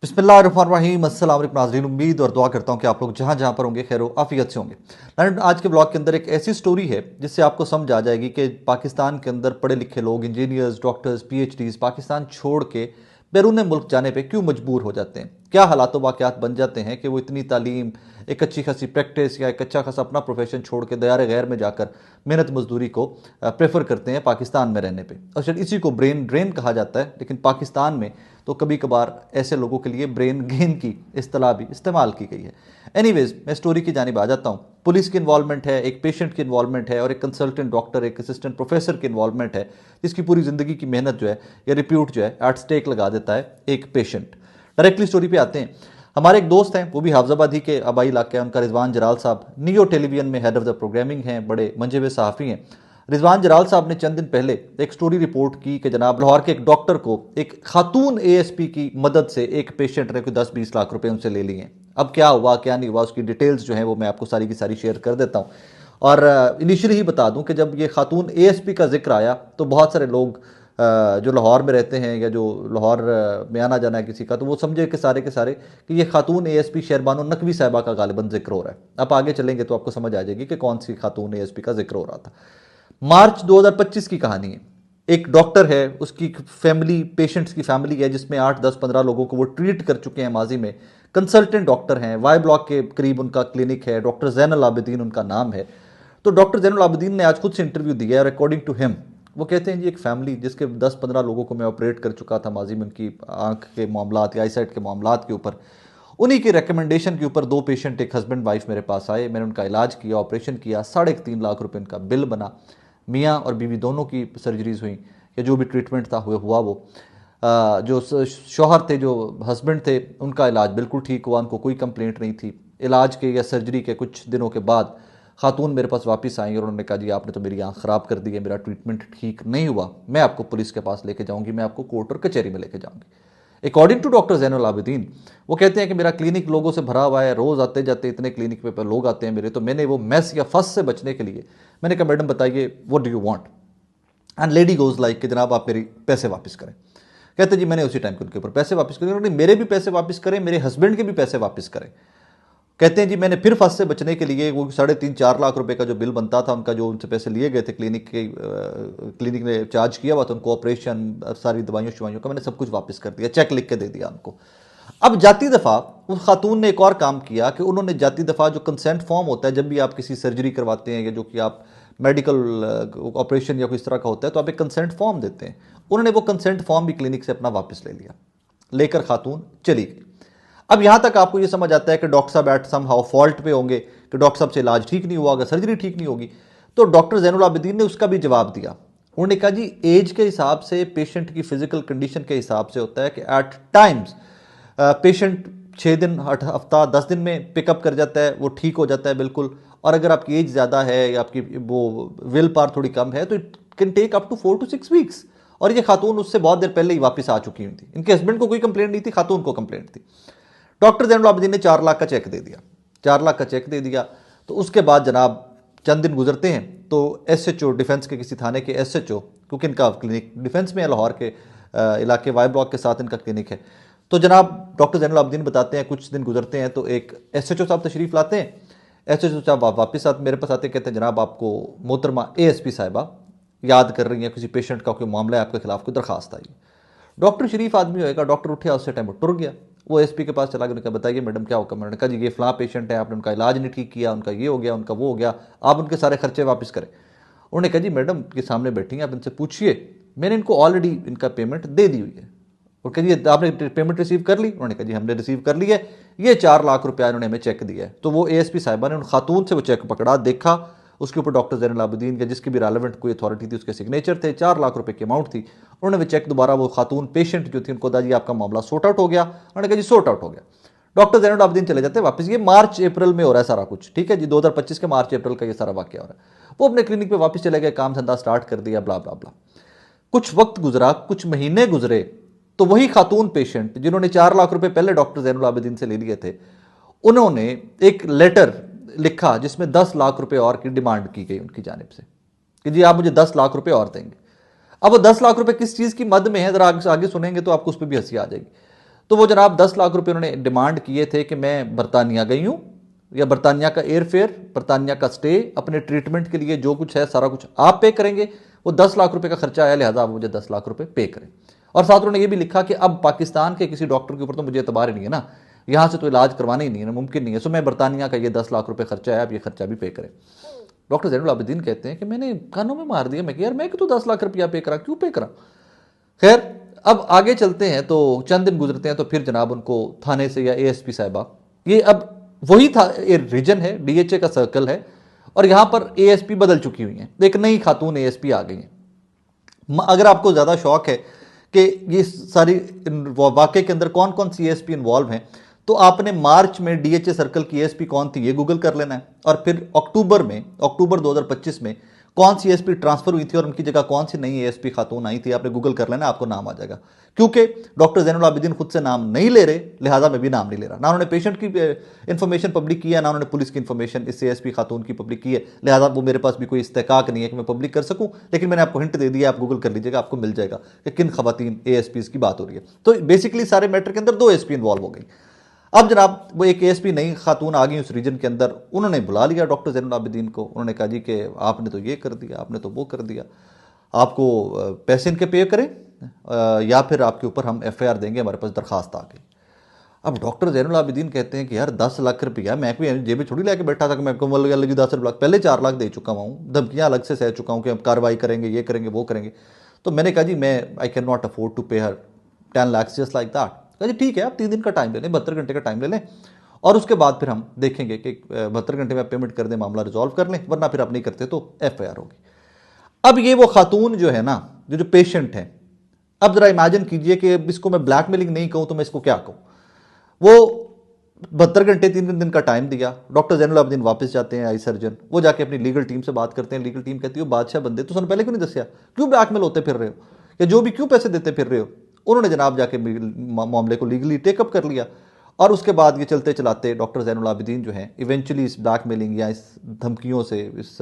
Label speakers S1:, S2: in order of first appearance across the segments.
S1: बिस्मिल्लाहिर्रहमानिर्रहीम। अस्सलाम वालेकुम नाज़रीन, उम्मीद और दुआ करता हूँ कि आप लोग जहाँ जहाँ पर होंगे खैर आफियत से होंगे। नाज़रीन, आज के ब्लॉग के अंदर एक ऐसी स्टोरी है जिससे आपको समझ आ जाएगी कि पाकिस्तान के अंदर पढ़े लिखे लोग, इंजीनियर्स, डॉक्टर्स, पीएचडीज पाकिस्तान छोड़ के बैरून मुल्क जाने पे क्यों मजबूर हो जाते हैं। क्या हालात वाक़यात बन जाते हैं कि वो इतनी तालीम, एक अच्छी खासी प्रैक्टिस या एक अच्छा खासा अपना प्रोफेशन छोड़ के दयार गैर में जाकर मेहनत मजदूरी को प्रेफर करते हैं पाकिस्तान में रहने पे। और शायद इसी को ब्रेन ड्रेन कहा जाता है, लेकिन पाकिस्तान में तो कभी कभार ऐसे लोगों के लिए ब्रेन गेन की इस्तेलाह भी इस्तेमाल की गई है। एनीवेज, मैं स्टोरी की जानिब आ जाता हूँ। पुलिस की इन्वॉल्वमेंट है, एक पेशेंट की इन्वॉल्वमेंट है और एक कंसल्टेंट डॉक्टर, एक असिस्टेंट प्रोफेसर की इन्वॉल्वमेंट है, जिसकी पूरी ज़िंदगी की मेहनत जो है या रिप्यूट जो है एट स्टेक लगा देता है एक पेशेंट। डायरेक्टली स्टोरी पे आते हैं। हमारे एक दोस्त हैं, वो भी हाफजाबाद ही के आबाई इलाके हैं, उनका रिजवान जलाल साहब नियो टेलीविजन में हेड ऑफ द प्रोग्रामिंग हैं, बड़े मंजे हुए सहाफ़ी हैं। रिजवान जलाल साहब ने चंद दिन पहले एक स्टोरी रिपोर्ट की कि जनाब लाहौर के एक डॉक्टर को एक खातून एएसपी की मदद से एक पेशेंट ने कोई 10-20 लाख रुपए उनसे ले लिए। अब क्या हुआ क्या नहीं हुआ उसकी डिटेल्स जो हैं वो मैं आपको सारी की सारी शेयर कर देता हूँ। और इनिशियली ही बता दूं कि जब ये खातून एएसपी का जिक्र आया तो बहुत सारे लोग जो लाहौर में रहते हैं या जो लाहौर में आना जाना है किसी का, तो वो समझे कि सारे कि ये खातून एएसपी शहरबानो नकवी साहिबा का गालिबन जिक्र हो रहा है। अब आगे चलेंगे तो आपको समझ आ जाएगी कि कौन सी खातून एएसपी का जिक्र हो रहा था। मार्च 2025 की कहानी है। एक डॉक्टर है, उसकी फैमिली, पेशेंट्स की फैमिली है जिसमें 8-10-15 लोगों को वो ट्रीट कर चुके हैं माजी में। कंसल्टेंट डॉक्टर हैं, वाई ब्लॉक के करीब उनका क्लिनिक है, डॉक्टर जैनुल आबिदीन उनका नाम है। तो डॉक्टर जैनुल आबिदीन ने आज खुद से इंटरव्यू दिया है और अकॉर्डिंग टू हिम वो कहते हैं जी एक फैमिली जिसके 10-15 लोगों को मैं ऑपरेट कर चुका था माजी में, उनकी आंख के मामलात या आईसाइट के मामलात के ऊपर, उन्हीं के रिकमेंडेशन के ऊपर 2 पेशेंट, एक हस्बैंड वाइफ मेरे पास आए, मैंने उनका इलाज किया, ऑपरेशन किया, 3.5 लाख रुपए उनका बिल बना। मियाँ और बीवी दोनों की सर्जरीज हुई या जो भी ट्रीटमेंट था हुआ वो। जो शौहर थे, जो हस्बैंड थे, उनका इलाज बिल्कुल ठीक हुआ, उनको कोई कंप्लेंट नहीं थी। इलाज के या सर्जरी के कुछ दिनों के बाद खातून मेरे पास वापस आई और उन्होंने कहा जी आपने तो मेरी आँख ख़राब कर दी है, मेरा ट्रीटमेंट ठीक नहीं हुआ, मैं आपको पुलिस के पास लेके जाऊँगी, मैं आपको कोर्ट और कचहरी में लेके जाऊँगी। According to doctor Zainul Abidin, वो कहते हैं कि मेरा क्लिनिक लोगों से भरा हुआ है, रोज़ आते जाते इतने क्लिनिक पे लोग आते हैं मेरे, तो मैंने वो मैस या फस से बचने के लिए मैंने कहा मैडम बताइए what do you want. And lady goes like कि जनाब आप मेरी पैसे वापस करें। कहते जी मैंने उसी टाइम के उनके ऊपर पैसे वापस करे, उन्होंने मेरे भी पैसे वापस करें, मेरे हस्बैंड के भी पैसे वापस करें। कहते हैं जी मैंने फिर फंस से बचने के लिए वो 3.5-4 लाख रुपए का जो बिल बनता था उनका, जो उनसे पैसे लिए गए थे क्लिनिक ने चार्ज किया हुआ था उनको, ऑपरेशन, सारी दवाइयों शवाइयों का, मैंने सब कुछ वापस कर दिया, चेक लिख के दे दिया उनको। अब जाती दफ़ा उस खातून ने एक और काम किया कि उन्होंने जाती दफ़ा जो कंसेंट फॉर्म होता है जब भी आप किसी सर्जरी करवाते हैं या जो कि आप मेडिकल ऑपरेशन या कोई इस तरह का होता है तो आप एक कंसेंट फॉर्म देते हैं, उन्होंने वो कंसेंट फॉर्म भी क्लिनिक से अपना वापस ले लिया, लेकर खातून चली गई। अब यहां तक आपको ये समझ आता है कि डॉक्टर साहब एट सम हाउ फॉल्ट पे होंगे कि डॉक्टर साहब से इलाज ठीक नहीं हुआ, अगर सर्जरी ठीक नहीं होगी। तो डॉक्टर जैनुल आबिदीन ने उसका भी जवाब दिया। उन्होंने कहा जी एज के हिसाब से, पेशेंट की फिजिकल कंडीशन के हिसाब से होता है कि एट टाइम्स पेशेंट 6 दिन, हफ्ता, 10 दिन में पिकअप कर जाता है, वो ठीक हो जाता है बिल्कुल। और अगर आपकी एज ज़्यादा है या आपकी वो विल पावर थोड़ी कम है तो it can take up to 4 to 6 weeks. और ये खातून उससे बहुत देर पहले ही वापस आ चुकी हुई थी, इनके हस्बैंड को कोई कंप्लेंट नहीं थी, खातून को कंप्लेंट थी। डॉक्टर जैनुल आबिदीन ने 4 लाख का चेक दे दिया, 4 लाख का चेक दे दिया। तो उसके बाद जनाब चंद दिन गुजरते हैं तो एसएचओ, डिफेंस के किसी थाने के एसएचओ, क्योंकि इनका क्लिनिक डिफेंस में है, लाहौर के इलाके वाई ब्लॉक के साथ इनका क्लिनिक है। तो जनाब डॉक्टर जैनुल आबिदीन बताते हैं कुछ दिन गुजरते हैं तो एक एसएचओ साहब तशरीफ़ लाते हैं। एसएचओ साहब वापस मेरे पास आते, कहते हैं जनाब आपको मोहतरमा एएसपी साहिबा याद कर रही हैं, किसी पेशेंट का कोई मामला है, आपके खिलाफ कोई दरखास्त आई। डॉक्टर शरीफ आदमी होएगा, डॉक्टर उठे उस टाइम वो टुर गया, वो एसपी के पास चला गया, उन्होंने कहा बताइए मैडम क्या हुक्म है। उन्होंने कहा जी ये फलां पेशेंट है, आपने उनका इलाज नहीं ठीक किया, उनका ये हो गया, उनका वो हो गया, आप उनके सारे खर्चे वापस करें। उन्होंने कहा जी मैडम के सामने बैठी हैं, आप इनसे पूछिए, मैंने इनको ऑलरेडी इनका पेमेंट दे दी हुई है। और कह जी आपने पेमेंट रिसीव कर ली। उन्होंने कहा जी हमने रिसीव कर ली है, ये 4 लाख रुपया इन्होंने हमें चेक दिया है। तो वो एएसपी साहिबा ने उन खातून से वो चेक पकड़ा, देखा, उसके ऊपर डॉक्टर जैनुल आबिदीन के जिसकी भी रेलेवेंट कोई अथॉरिटी थी उसके सिग्नेचर थे, 4 लाख रुपए की अमाउंट थी। उन्होंने वो चेक दोबारा वो खातून पेशेंट जो थी उनको दा जी आपका मामला सॉर्ट आउट हो गया। उन्होंने कहा जी सॉर्ट आउट हो गया। डॉक्टर जैनुल आबिदीन चले जाते हैं वापस। ये मार्च अप्रैल में हो रहा है सारा कुछ, ठीक है जी, 2025 के मार्च अप्रैल का ये सारा वाक्य हो रहा है। वो अपने क्लिनिक पे वापस चले गए, काम धंधा स्टार्ट कर दिया, ब्ला ब्ला ब्ला। कुछ वक्त गुजरा, कुछ महीने गुजरे, तो वही खातून पेशेंट जिन्होंने 4 लाख रुपए पहले डॉक्टर जैनुल आबिदीन से ले लिए थे, उन्होंने एक लेटर लिखा जिसमें 10 लाख रुपए और की डिमांड की गई उनकी जानिब से कि जी आप मुझे 10 लाख रुपए और देंगे। अब वो 10 लाख रुपए किस चीज़ की मद में है, जरा आगे सुनेंगे तो आपको उस पर भी हंसी आ जाएगी। तो वो जनाब 10 लाख रुपए उन्होंने डिमांड किए थे कि मैं बरतानिया गई हूँ, या बरतानिया का एयरफेयर, बरतानिया का स्टे, अपने ट्रीटमेंट के लिए जो कुछ है सारा कुछ आप पे करेंगे। वो 10 लाख रुपए का खर्चा आया, लिहाजा आप मुझे 10 लाख रुपए पे करें। और साथ उन्होंने ये भी लिखा कि अब पाकिस्तान के किसी डॉक्टर के ऊपर तो मुझे एतबार ही नहीं है ना, यहाँ से तो इलाज करवाना ही नहीं है ना, मुमकिन नहीं है, सो मैं बरतानिया का ये 10 लाख रुपए खर्चा है, आप ये खर्चा भी पे करें। डॉक्टर जैनुल आबिदीन कहते हैं कि मैंने कानों में मार दिया, मैं कि यार मैं तो 10 लाख रुपया पे करा, क्यों पे करा। खैर अब आगे चलते हैं, तो चंद दिन गुजरते हैं तो फिर जनाब उनको थाने से या एएसपी साहिबा, ये अब वही था रीजन है, डीएचए का सर्कल है, और यहां पर एएसपी बदल चुकी हुई हैं, एक नई खातून एएसपी आ गई हैं। अगर आपको ज़्यादा शौक है कि ये सारी वाकई के अंदर कौन कौन सी एएसपी इन्वॉल्व हैं, तो आपने मार्च में डीएचए सर्कल की एएसपी कौन थी ये गूगल कर लेना है, और फिर अक्टूबर 2025 में कौन सी एएसपी ट्रांसफर हुई थी और उनकी जगह कौन सी नई एएसपी खातून आई थी, आपने गूगल कर लेना, आपको नाम आ जाएगा। क्योंकि डॉक्टर जैनुल आबिदीन खुद से नाम नहीं ले रहे, लिहाजा मैं भी नाम नहीं ले रहा। ना उन्होंने पेशेंट की इंफॉर्मेशन पब्लिक की है, ना उन्होंने पुलिस की इंफॉर्मेशन इस एएसपी खातून की पब्लिक की है, लिहाजा वो मेरे पास भी कोई इस्तेकाक नहीं है कि मैं पब्लिक कर सकूं। लेकिन मैंने आपको हिंट दे दिया, आप गूगल कर लीजिएगा, आपको मिल जाएगा कि किन खवातीन एएसपी की बात हो रही है। तो बेसिकली सारे मैटर के अंदर 2 एएसपी इन्वॉल्व हो गई। अब जनाब वो एक एएसपी नई खातून आ गई उस रीजन के अंदर, उन्होंने बुला लिया डॉक्टर जैनुल आबिदीन को। उन्होंने कहा जी कि आपने तो ये कर दिया, आपने तो वो कर दिया, आपको पैसे इनके पे करें या फिर आपके ऊपर हम एफआईआर देंगे, हमारे पास दरखास्त आ गई। अब डॉक्टर जैनुल आबिदीन कहते हैं कि यार 10 लाख रुपया मैं कोई जेब छोड़ी लेके बैठा था कि मैं लगी 10 लाख, पहले 4 लाख दे चुका हूँ, धमकियाँ अलग से सह चुका हूँ कि अब कार्रवाई करेंगे, ये करेंगे, वो करेंगे। तो मैंने कहा जी मैं I can not afford to pay her 10 lakh just like that. जी ठीक है, आप 3 दिन का टाइम ले लें, 72 घंटे का टाइम ले लें, और उसके बाद फिर हम देखेंगे कि 72 घंटे में पेमेंट कर दें, मामला रिजॉल्व कर लें, वरना फिर आप नहीं करते तो एफआईआर होगी। अब ये वो खातून जो है ना, जो पेशेंट है, अब जरा इमेजिन कीजिए कि इसको मैं ब्लैकमेलिंग नहीं कहूं तो मैं इसको क्या कहूं। वो 72 घंटे 3 दिन का टाइम दिया, डॉक्टर जैनुल आबिदीन वापस जाते हैं आई सर्जन, वो जाके अपनी लीगल टीम से बात करते हैं, लीगल टीम कहती है बादशाह बंदे तो पहले क्यों नहीं दसिया, क्यों ब्लैकमेल होते फिर रहे हो, या जो भी क्यों पैसे देते फिर रहे हो। उन्होंने जनाब जाके मामले को लीगली टेकअप कर लिया, और उसके बाद ये चलते चलाते डॉक्टर जैनुल आबिदीन जो हैं इवेंचुअली इस ब्लैकमेलिंग या इस धमकियों से, इस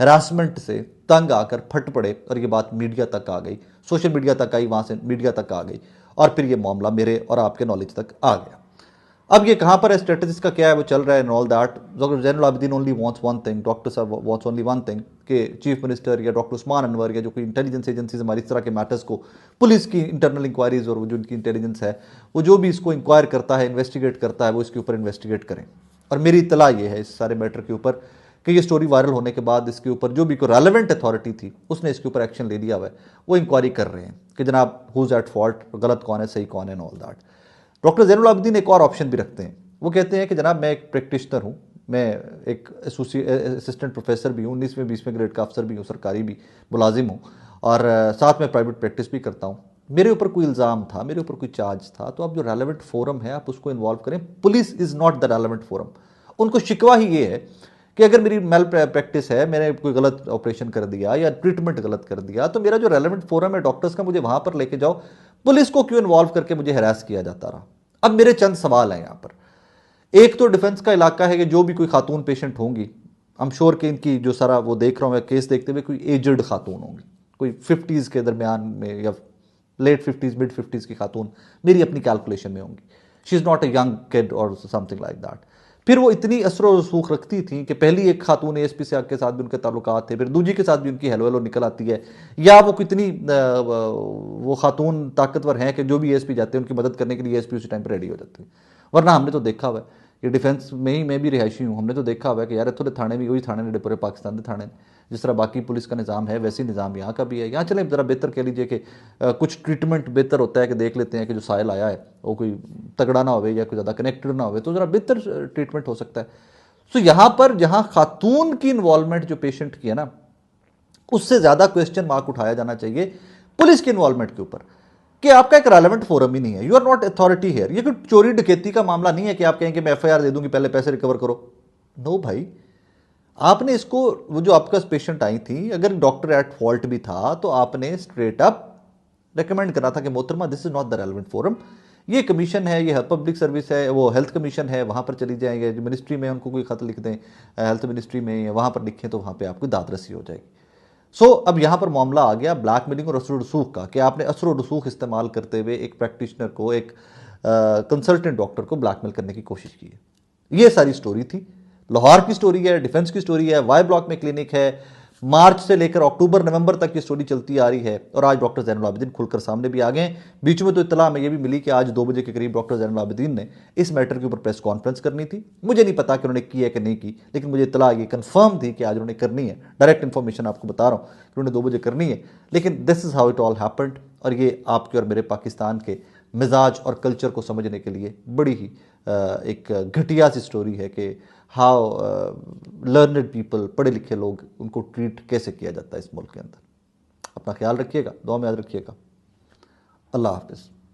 S1: हरासमेंट से तंग आकर फट पड़े, और ये बात मीडिया तक आ गई, सोशल मीडिया तक आई, वहाँ से मीडिया तक आ गई, और फिर ये मामला मेरे और आपके नॉलेज तक आ गया। अब ये कहाँ पर है, स्ट्रेटजिस का क्या है, वो चल रहा है and all that. Doctor Zainul Abidin only wants one thing, doctor साहब वांट्स ओनली वन थिंग कि चीफ मिनिस्टर या डॉक्टर उस्मान अनवर या जो कोई इंटेलिजेंस एजेंसीज हमारी इस तरह के मैटर्स को, पुलिस की इंटरनल इंक्वायरीज और जो उनकी इंटेलिजेंस है, वो जो भी इसको इंक्वायर करता है, इन्वेस्टिगेट करता है, वो इसके ऊपर इन्वेस्टिगेट करें। और मेरी इतला ये है इस सारे मैटर के ऊपर कि ये स्टोरी वायरल होने के बाद इसके ऊपर जो भी कोई रेलेवेंट अथॉरिटी थी उसने इसके ऊपर एक्शन ले लिया हुआ है, वो इंक्वायरी कर रहे हैं कि जनाब हु इज़ एट फॉल्ट, गलत कौन है, सही कौन है, and all that. Doctor Zainul Abidin एक और ऑप्शन भी रखते हैं, वो कहते हैं कि जनाब मैं एक प्रैक्टिशनर हूँ, मैं एक असिस्टेंट प्रोफेसर भी हूँ, 19वें 20वें ग्रेड का अफसर भी हूँ, सरकारी भी मुलाजिम हूँ, और साथ में प्राइवेट प्रैक्टिस भी करता हूँ। मेरे ऊपर कोई इल्ज़ाम था, मेरे ऊपर कोई चार्ज था, तो आप जो रेलेवेंट फोरम है आप उसको इन्वॉल्व करें, police is not the relevant forum. उनको शिकवा ही ये है कि अगर मेरी मेल प्रैक्टिस है, मैंने कोई गलत ऑपरेशन कर दिया या ट्रीटमेंट गलत कर दिया, तो मेरा जो रेलेवेंट फोरम है डॉक्टर्स का, मुझे वहाँ पर लेके जाओ, पुलिस को क्यों इन्वॉल्व करके मुझे हरास किया जाता रहा। अब मेरे चंद सवाल हैं यहाँ पर। एक तो डिफेंस का इलाका है कि जो भी कोई खातून पेशेंट होंगी, आई एम श्योर कि इनकी जो सारा वो देख रहा हूँ मैं केस देखते हुए, कोई एजड खातून होंगी, कोई 50s के दरमियान में या लेट 50s मिड 50s की खातून मेरी अपनी कैलकुलेशन में होंगी। She is not a young kid और समथिंग लाइक दैट। फिर वो इतनी असर और रसूख रखती थी कि पहली एक खातून एएसपी से के साथ भी उनके ताल्लुकात थे, फिर दूजी के साथ भी उनकी हेलो हेलो निकल आती है, या वो कितनी वो खातून ताकतवर हैं कि जो भी एएसपी जाते हैं उनकी मदद करने के लिए एएसपी उसी टाइम पर रेडी हो जाते हैं। वरना हमने तो देखा हुआ है, ये डिफेंस में ही मैं भी रिहायशी हूँ, हमने तो देखा हुआ है कि यार इतने थाने भी वही थाने ने पूरे पाकिस्तान के थाने, जिस तरह बाकी पुलिस का निज़ाम है वैसे ही निज़ाम यहाँ का भी है। यहाँ चले ज़रा बेहतर कह लीजिए कि कुछ ट्रीटमेंट बेहतर होता है कि देख लेते हैं कि जो साहिल आया है वो कोई तगड़ा ना हो या कोई ज़्यादा कनेक्टेड ना हो, तो ज़रा बेहतर ट्रीटमेंट हो सकता है। सो यहाँ पर जहाँ खातून की इन्वॉल्वमेंट जो पेशेंट की है ना, उससे ज़्यादा क्वेश्चन मार्क उठाया जाना चाहिए पुलिस की इन्वॉल्वमेंट के ऊपर कि आपका एक रेलेवेंट फोरम ही नहीं है, you are not authority here. ये कोई चोरी डकैती का मामला नहीं है कि आप कहें कि मैं एफआईआर दे दूंगी, पहले पैसे रिकवर करो। नो भाई, आपने इसको, वो जो आपका पेशेंट आई थी, अगर डॉक्टर एट फॉल्ट भी था तो आपने स्ट्रेट अप रिकमेंड करा था कि मोहतरमा this is not the relevant forum, ये कमीशन है, ये पब्लिक सर्विस है, वो हेल्थ कमीशन है, वहाँ पर चली जाएंगे, जो मिनिस्ट्री में उनको कोई खत लिख दें, हेल्थ मिनिस्ट्री में वहाँ पर लिखें तो वहाँ पर आपको दाद रसी हो जाएगी। सो अब यहाँ पर मामला आ गया ब्लैकमेलिंग और असर रसूख का, कि आपने असर रसूख इस्तेमाल करते हुए एक प्रैक्टिशनर को, एक कंसल्टेंट डॉक्टर को ब्लैकमेल करने की कोशिश की है। ये सारी स्टोरी थी। लाहौर की स्टोरी है, डिफेंस की स्टोरी है, वाई ब्लॉक में क्लिनिक है। मार्च से लेकर अक्टूबर नवंबर तक ये स्टोरी चलती आ रही है और आज डॉक्टर जैनुल आबिदीन खुलकर सामने भी आ गए। बीच में तो इत्तला हमें ये भी मिली कि आज 2 बजे के करीब डॉक्टर जैनुल आबिदीन ने इस मैटर के ऊपर प्रेस कॉन्फ्रेंस करनी थी। मुझे नहीं पता कि उन्होंने की है कि नहीं की, लेकिन मुझे इत्तला ये कंफर्म थी कि आज उन्होंने करनी है। डायरेक्ट इन्फॉर्मेशन आपको बता रहा हूँ कि उन्होंने 2 बजे करनी है। लेकिन this is how it all happened. और ये आपके और मेरे पाकिस्तान के मिजाज और कल्चर को समझने के लिए बड़ी ही एक घटिया सी स्टोरी है कि हाउ लर्नड पीपल, पढ़े लिखे लोग, उनको ट्रीट कैसे किया जाता है इस मुल्क के अंदर। अपना ख्याल रखिएगा, दुआ में याद रखिएगा। अल्लाह हाफिज़।